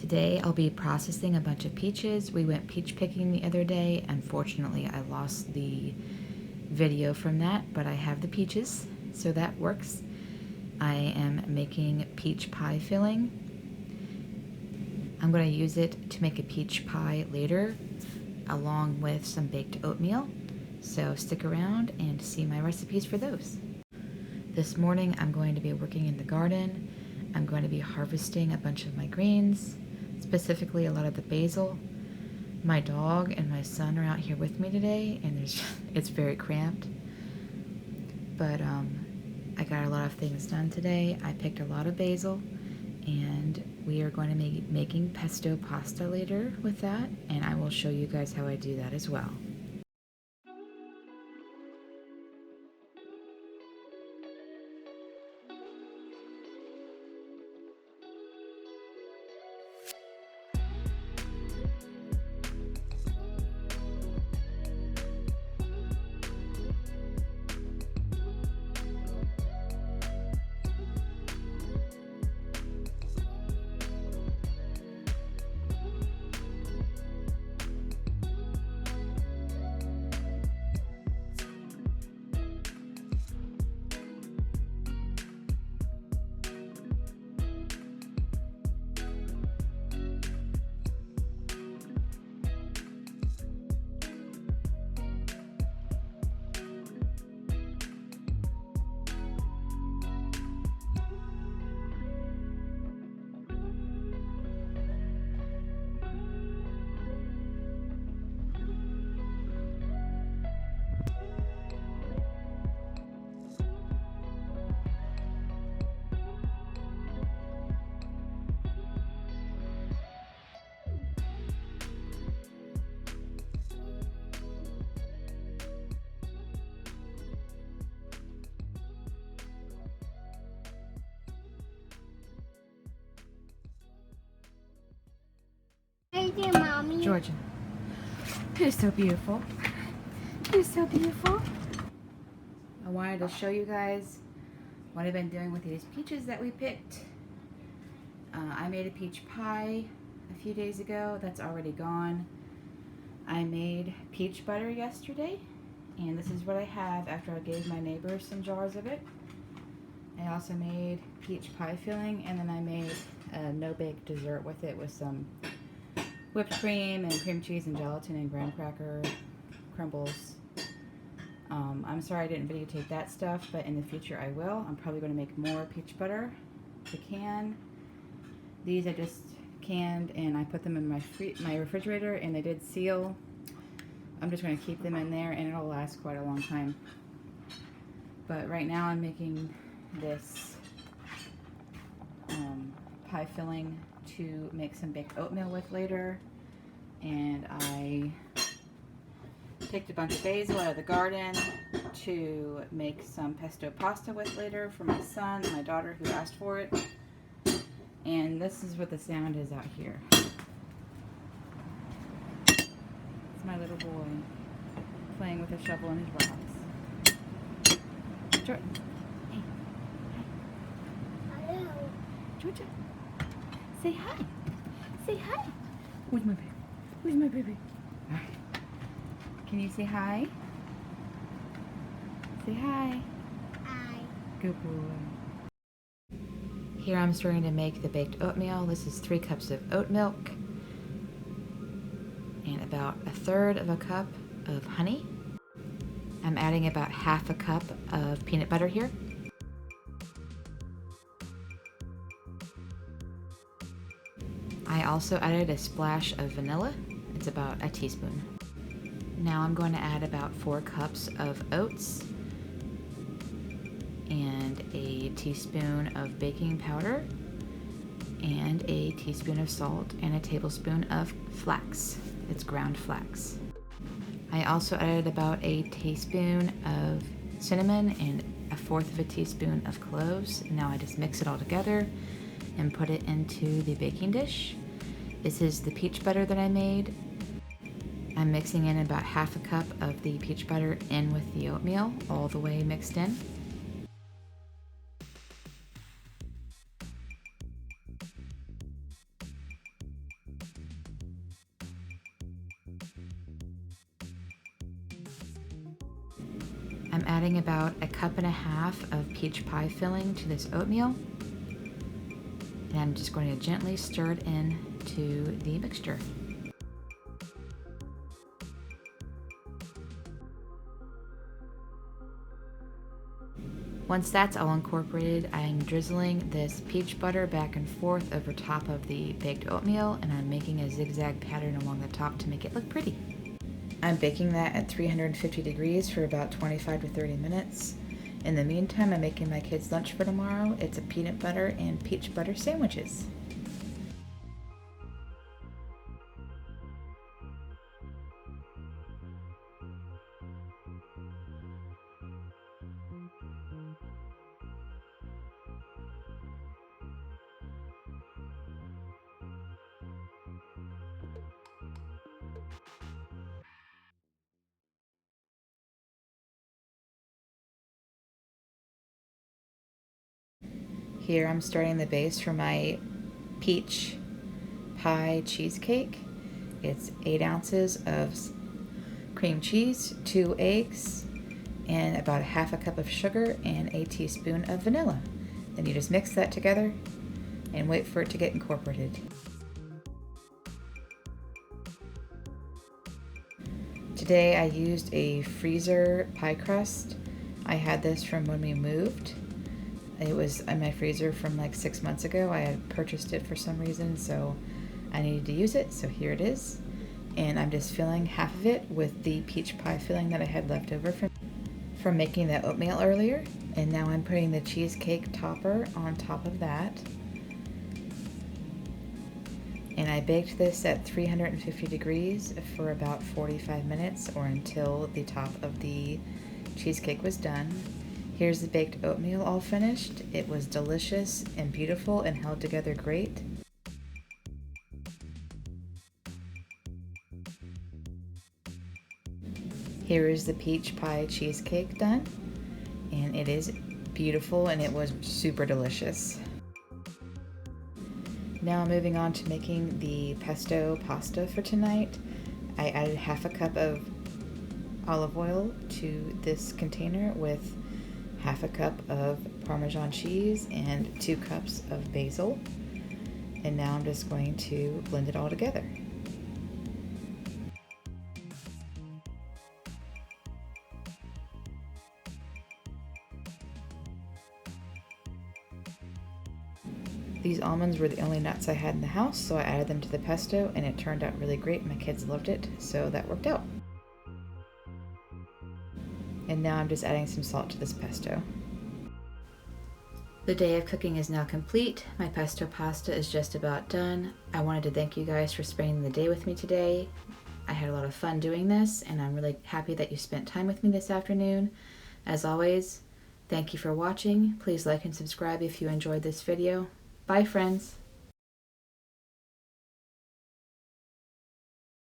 Today I'll be processing a bunch of peaches. We went peach picking the other day. Unfortunately, I lost the video from that, but I have the peaches, so that works. I am making peach pie filling. I'm going to use it to make a peach pie later, along with some baked oatmeal. So stick around and see my recipes for those. This morning I'm going to be working in the garden. I'm going to be harvesting a bunch of my greens, specifically a lot of the basil. My dog and my son are out here with me today, and it's very cramped. But I got a lot of things done today. I picked a lot of basil, and we are going to be making pesto pasta later with that, and I will show you guys how I do that as well. Right there, Mommy. Georgia, you're so beautiful. You're so beautiful. I wanted to show you guys what I've been doing with these peaches that we picked. I made a peach pie a few days ago. That's already gone. I made peach butter yesterday, and this is what I have after I gave my neighbors some jars of it. I also made peach pie filling, and then I made a no-bake dessert with it with some whipped cream and cream cheese and gelatin and graham cracker crumbles. I'm sorry I didn't videotape that stuff, but in the future I will. I'm probably going to make more peach butter to can. These I just canned and I put them in my refrigerator, and they did seal. I'm just going to keep them in there, and it'll last quite a long time. But right now I'm making this pie filling to make some baked oatmeal with later, and I picked a bunch of basil out of the garden to make some pesto pasta with later for my son and my daughter who asked for it. And this is what the sound is out here. It's my little boy playing with a shovel and his rocks. Jordan, hey, hi. Hello. Georgia, say hi. Say hi. Where's my baby? Where's my baby? All right. Can you say hi? Say hi. Hi. Good boy. Here I'm starting to make the baked oatmeal. This is 3 cups of oat milk and about 1/3 of a cup of honey. I'm adding about 1/2 a cup of peanut butter here. I also added a splash of vanilla. It's about a teaspoon. Now I'm going to add about 4 cups of oats and a teaspoon of baking powder and a teaspoon of salt and a tablespoon of flax. It's ground flax. I also added about a teaspoon of cinnamon and 1/4 of a teaspoon of cloves. Now I just mix it all together and put it into the baking dish. This is the peach butter that I made. I'm mixing in about 1/2 a cup of the peach butter in with the oatmeal, all the way mixed in. I'm adding about 1.5 cups of peach pie filling to this oatmeal. And I'm just going to gently stir it in to the mixture. Once that's all incorporated, I'm drizzling this peach butter back and forth over top of the baked oatmeal, and I'm making a zigzag pattern along the top to make it look pretty. I'm baking that at 350 degrees for about 25 to 30 minutes. In the meantime, I'm making my kids' lunch for tomorrow. It's a peanut butter and peach butter sandwiches. Here I'm starting the base for my peach pie cheesecake. It's 8 ounces of cream cheese, 2 eggs, and about 1/2 cup of sugar and a teaspoon of vanilla. Then you just mix that together and wait for it to get incorporated. Today I used a freezer pie crust. I had this from when we moved. It was in my freezer from like 6 months ago. I had purchased it for some reason, so I needed to use it, so here it is. And I'm just filling half of it with the peach pie filling that I had left over from making the oatmeal earlier. And now I'm putting the cheesecake topper on top of that. And I baked this at 350 degrees for about 45 minutes, or until the top of the cheesecake was done. Here's the baked oatmeal all finished. It was delicious and beautiful and held together great. Here is the peach pie cheesecake done, and it is beautiful and it was super delicious. Now moving on to making the pesto pasta for tonight. I added 1/2 cup of olive oil to this container with 1/2 cup of Parmesan cheese and 2 cups of basil. And now I'm just going to blend it all together. These almonds were the only nuts I had in the house, so I added them to the pesto and it turned out really great. My kids loved it, so that worked out. And now I'm just adding some salt to this pesto. The day of cooking is now complete. My pesto pasta is just about done. I wanted to thank you guys for spending the day with me today. I had a lot of fun doing this, and I'm really happy that you spent time with me this afternoon. As always, thank you for watching. Please like and subscribe if you enjoyed this video. Bye, friends.